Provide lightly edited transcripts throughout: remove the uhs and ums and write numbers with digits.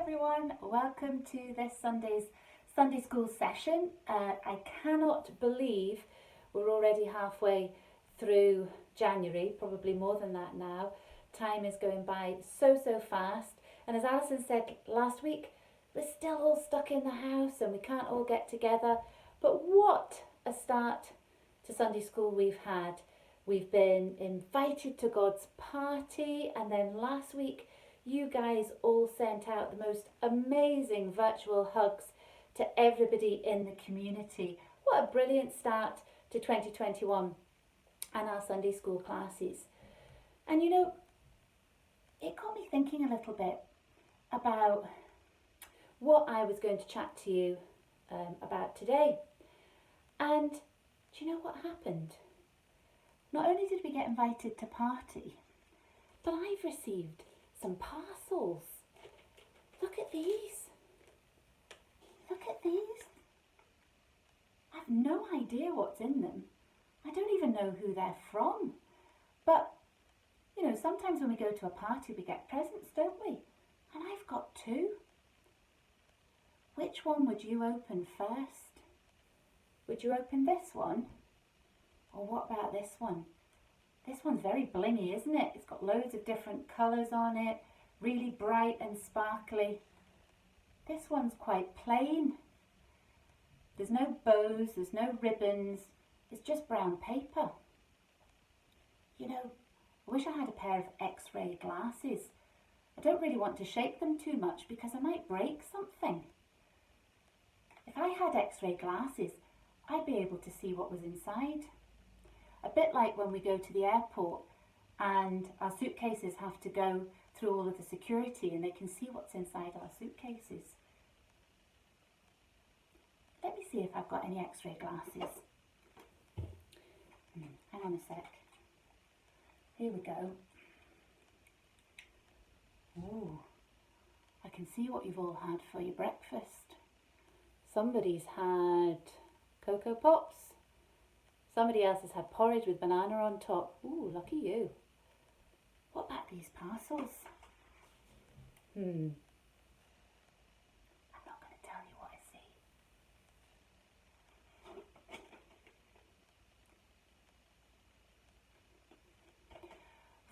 everyone, welcome to this Sunday's Sunday School session. I cannot believe we're already halfway through January, probably more than that now. Time is going by so fast, and as Alison said last week, we're still all stuck in the house and we can't all get together. But what a start to Sunday School we've had. We've been invited to God's party, and then last week you guys all sent out the most amazing virtual hugs to everybody in the community. What a brilliant start to 2021 and our Sunday School classes. And you know, it got me thinking a little bit about what I was going to chat to you about today. And do you know what happened? Not only did we get invited to party, but I've received some parcels. Look at these. Look at these. I have no idea what's in them. I don't even know who they're from. But, you know, sometimes when we go to a party we get presents, don't we? And I've got two. Which one would you open first? Would you open this one? Or what about this one? This one's very blingy, isn't it? It's got loads of different colours on it, really bright and sparkly. This one's quite plain. There's no bows, there's no ribbons, it's just brown paper. You know, I wish I had a pair of X-ray glasses. I don't really want to shake them too much because I might break something. If I had X-ray glasses, I'd be able to see what was inside. A bit like when we go to the airport and our suitcases have to go through all of the security and they can see what's inside our suitcases. Let me see if I've got any X-ray glasses. Hang on a sec. Here we go. Ooh, I can see what you've all had for your breakfast. Somebody's had Cocoa Pops. Somebody else has had porridge with banana on top. Ooh, lucky you. What about these parcels? I'm not going to tell you what I see.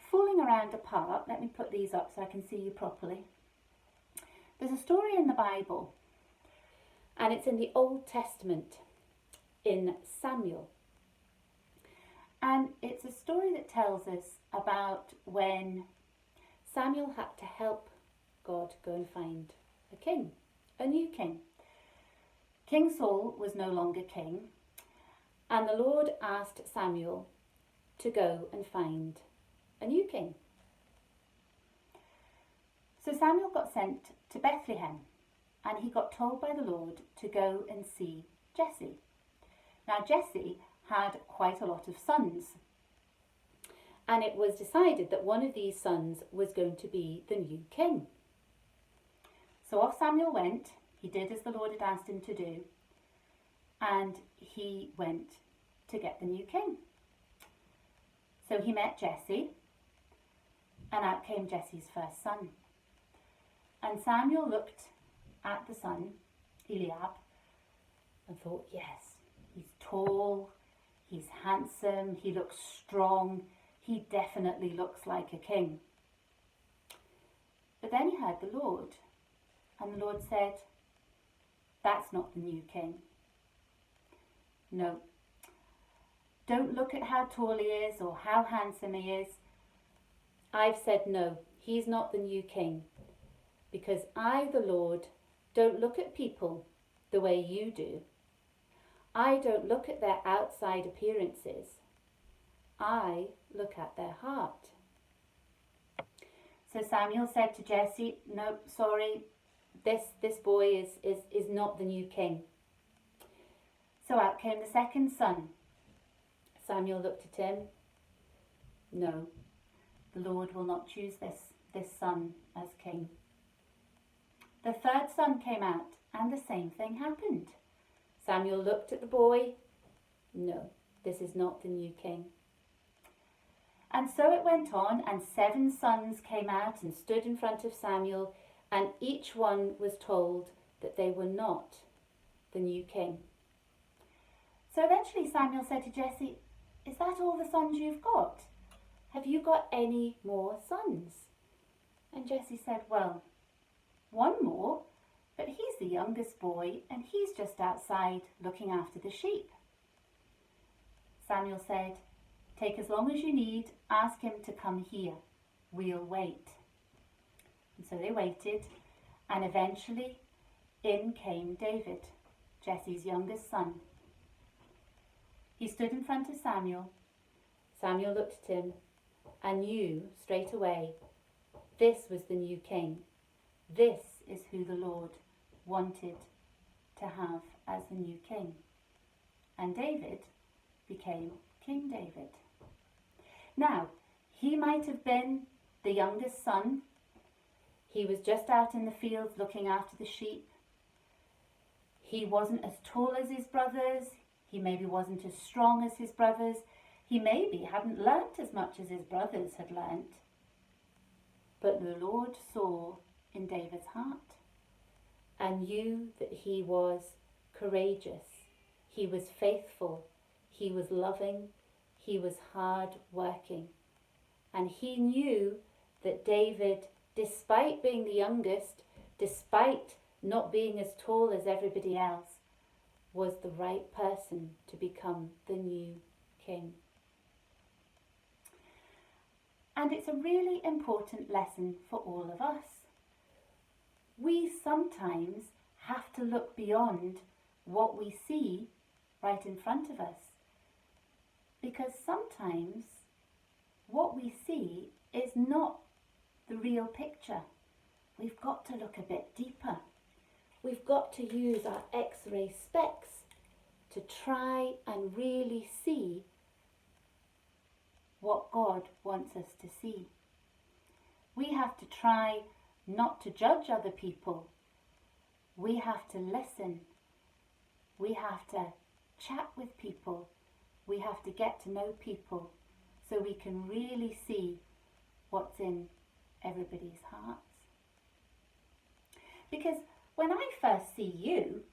Fooling around apart, let me put these up so I can see you properly. There's a story in the Bible, and it's in the Old Testament, in Samuel. And it's a story that tells us about when Samuel had to help God go and find a king, a new king. King Saul was no longer king, and the Lord asked Samuel to go and find a new king. So Samuel got sent to Bethlehem, and he got told by the Lord to go and see Jesse. Now Jesse had quite a lot of sons, and it was decided that one of these sons was going to be the new king. So off Samuel went. He did as the Lord had asked him to do, and he went to get the new king. So he met Jesse, and out came Jesse's first son. And Samuel looked at the son, Eliab, and thought, yes, he's tall, he's handsome, he looks strong, he definitely looks like a king. But then he heard the Lord, and the Lord said, that's not the new king. No, don't look at how tall he is or how handsome he is. I've said no, he's not the new king, because I, the Lord, don't look at people the way you do. I don't look at their outside appearances. I look at their heart. So Samuel said to Jesse, no, sorry, this boy is not the new king. So out came the second son. Samuel looked at him. No, the Lord will not choose this son as king. The third son came out, and the same thing happened. Samuel looked at the boy. No, this is not the new king. And so it went on, and 7 sons came out and stood in front of Samuel, and each one was told that they were not the new king. So eventually Samuel said to Jesse, "Is that all the sons you've got? Have you got any more sons?" And Jesse said, "Well, one more, but he's the youngest boy and he's just outside looking after the sheep." Samuel said, "Take as long as you need, ask him to come here. We'll wait." And so they waited, and eventually in came David, Jesse's youngest son. He stood in front of Samuel. Samuel looked at him and knew straight away this was the new king. This is who the Lord wanted to have as the new king. And David became King David. Now, he might have been the youngest son. He was just out in the fields looking after the sheep. He wasn't as tall as his brothers. He maybe wasn't as strong as his brothers. He maybe hadn't learnt as much as his brothers had learnt. But the Lord saw in David's heart and knew that he was courageous. He was faithful. He was loving. He was hard working. And he knew that David, despite being the youngest, despite not being as tall as everybody else, was the right person to become the new king. And it's a really important lesson for all of us. We sometimes have to look beyond what we see right in front of us, because sometimes what we see is not the real picture. We've got to look a bit deeper. We've got to use our X-ray specs to try and really see what God wants us to see. We have to try not to judge other people. We have to listen. We have to chat with people. We have to get to know people so we can really see what's in everybody's hearts. Because when I first see you,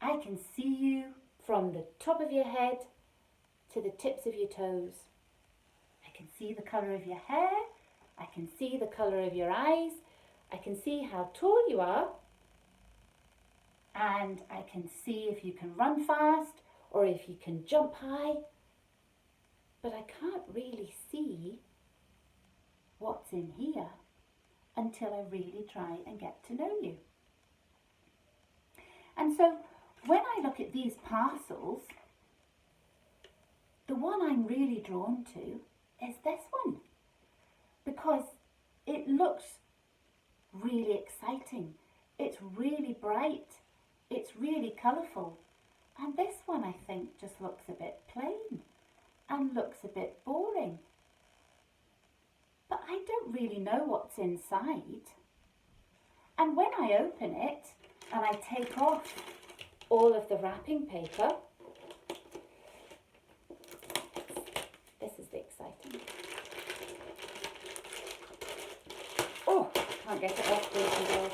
I can see you from the top of your head to the tips of your toes. I can see the colour of your hair. I can see the colour of your eyes. I can see how tall you are. And I can see if you can run fast or if you can jump high. But I can't really see what's in here until I really try and get to know you. And so when I look at these parcels, the one I'm really drawn to is this one, because it looks really exciting. It's really bright. It's really colourful. And this one, I think, just looks a bit plain and looks a bit boring. But I don't really know what's inside. And when I open it and I take off all of the wrapping paper, this is the exciting. Oh, can't get it off, boys and girls.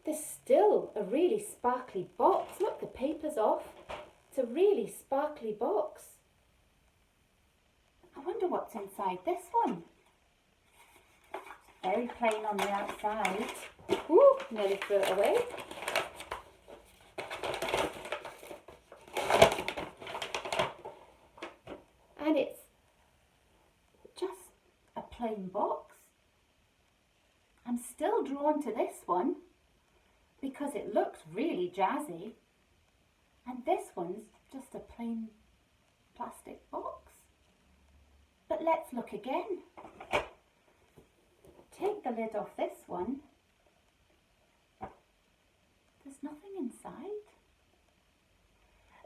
There's still a really sparkly box. Look, the paper's off. It's a really sparkly box. I wonder what's inside this one. Very plain on the outside. Ooh, nearly threw it away. And it's just a plain box. I'm still drawn to this one because it looks really jazzy. And this one's just a plain plastic box. But let's look again. Take the lid off this one. There's nothing inside.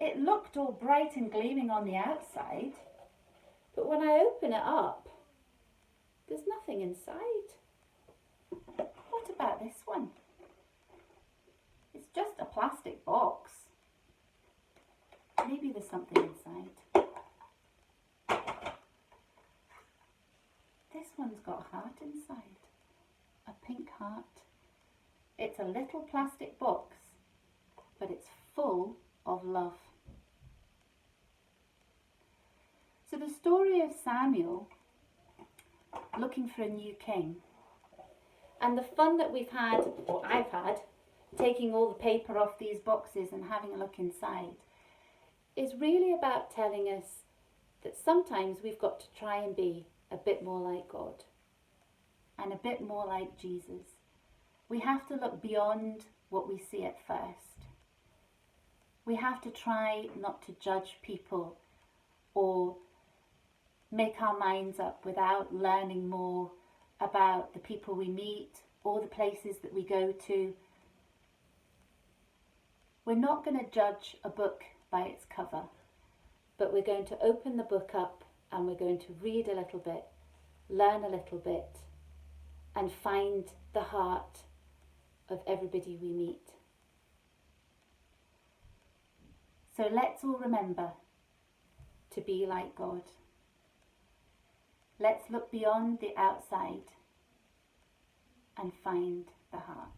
It looked all bright and gleaming on the outside, but when I open it up, there's nothing inside. What about this one? It's just a plastic box. Maybe there's something inside. this one's got a heart inside, a pink heart. It's a little plastic box, but it's full of love. So the story of Samuel looking for a new king, and the fun that we've had, or I've had, taking all the paper off these boxes and having a look inside, is really about telling us that sometimes we've got to try and be a bit more like God and a bit more like Jesus. We have to look beyond what we see at first. We have to try not to judge people or make our minds up without learning more about the people we meet or the places that we go to. We're not going to judge a book by its cover, but we're going to open the book up and we're going to read a little bit, learn a little bit, and find the heart of everybody we meet. So let's all remember to be like God. Let's look beyond the outside and find the hearts.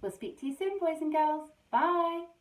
We'll speak to you soon, boys and girls. Bye.